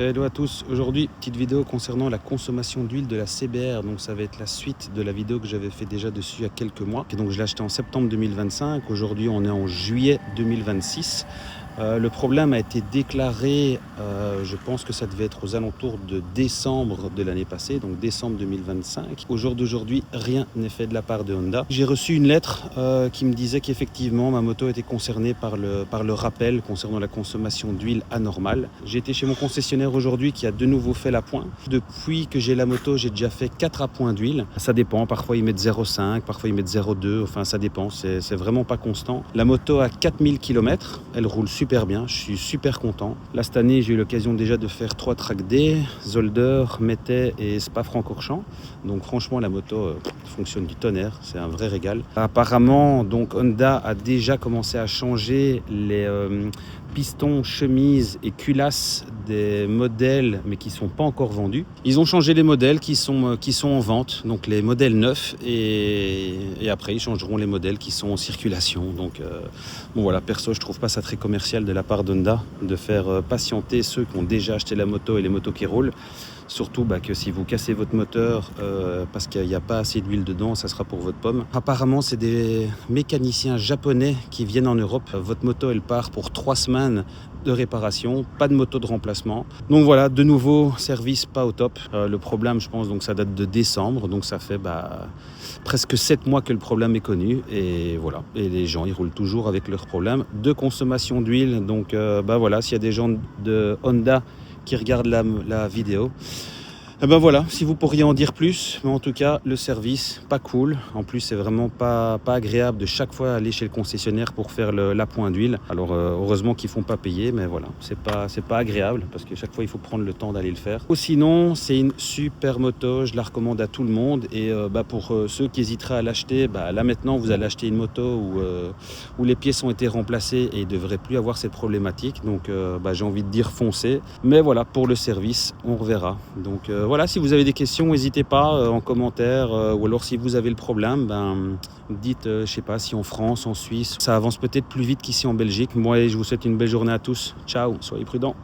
Hello à tous, aujourd'hui petite vidéo concernant la consommation d'huile de la CBR, donc ça va être la suite de la vidéo que j'avais fait déjà dessus il y a quelques mois. Et donc je l'ai acheté en septembre 2025, aujourd'hui on est en juillet 2026. Le problème a été déclaré, je pense que ça devait être aux alentours de décembre de l'année passée, donc décembre 2025. Au jour d'aujourd'hui, rien n'est fait de la part de Honda. J'ai reçu une lettre qui me disait qu'effectivement ma moto était concernée par le rappel concernant la consommation d'huile anormale. J'ai été chez mon concessionnaire aujourd'hui qui a de nouveau fait l'appoint. Depuis que j'ai la moto, j'ai déjà fait 4 appoints d'huile. Ça dépend, parfois ils mettent 0,5, parfois ils mettent 0,2, enfin ça dépend, c'est vraiment pas constant. La moto a 4000 km, elle roule super bien, je suis super content. Là cette année j'ai eu l'occasion déjà de faire 3 track day, Zolder, Mettey et Spa-Francorchamps. Donc franchement la moto fonctionne du tonnerre, c'est un vrai régal. Apparemment donc Honda a déjà commencé à changer les pistons, chemises et culasses des modèles mais qui ne sont pas encore vendus. Ils ont changé les modèles qui sont en vente, donc les modèles neufs et après ils changeront les modèles qui sont en circulation. Donc bon voilà, perso je trouve pas ça très commercial de la part d'Honda de faire patienter ceux qui ont déjà acheté la moto et les motos qui roulent. Surtout que si vous cassez votre moteur parce qu'il n'y a pas assez d'huile dedans, ça sera pour votre pomme. Apparemment, c'est des mécaniciens japonais qui viennent en Europe. Votre moto, elle part pour 3 semaines de réparation, pas de moto de remplacement. Donc voilà, de nouveau, service pas au top. Le problème, je pense, donc ça date de décembre, donc ça fait presque 7 mois que le problème est connu. Et voilà, et les gens, ils roulent toujours avec leurs problèmes de consommation d'huile. Donc voilà, s'il y a des gens de Honda qui regardent la vidéo, et voilà, si vous pourriez en dire plus, mais en tout cas le service pas cool. En plus c'est vraiment pas agréable de chaque fois aller chez le concessionnaire pour faire l'appoint d'huile. Alors heureusement qu'ils font pas payer, mais voilà, c'est pas agréable parce que chaque fois il faut prendre le temps d'aller le faire. Ou sinon c'est une super moto, je la recommande à tout le monde. Et pour ceux qui hésiteraient à l'acheter, là maintenant vous allez acheter une moto où les pièces ont été remplacées et il ne devrait plus avoir cette problématique. Donc j'ai envie de dire foncez. Mais voilà, pour le service on reverra. Donc voilà, si vous avez des questions, n'hésitez pas en commentaire ou alors si vous avez le problème, dites, je sais pas, si en France, en Suisse, ça avance peut-être plus vite qu'ici en Belgique. Moi, je vous souhaite une belle journée à tous. Ciao, soyez prudents.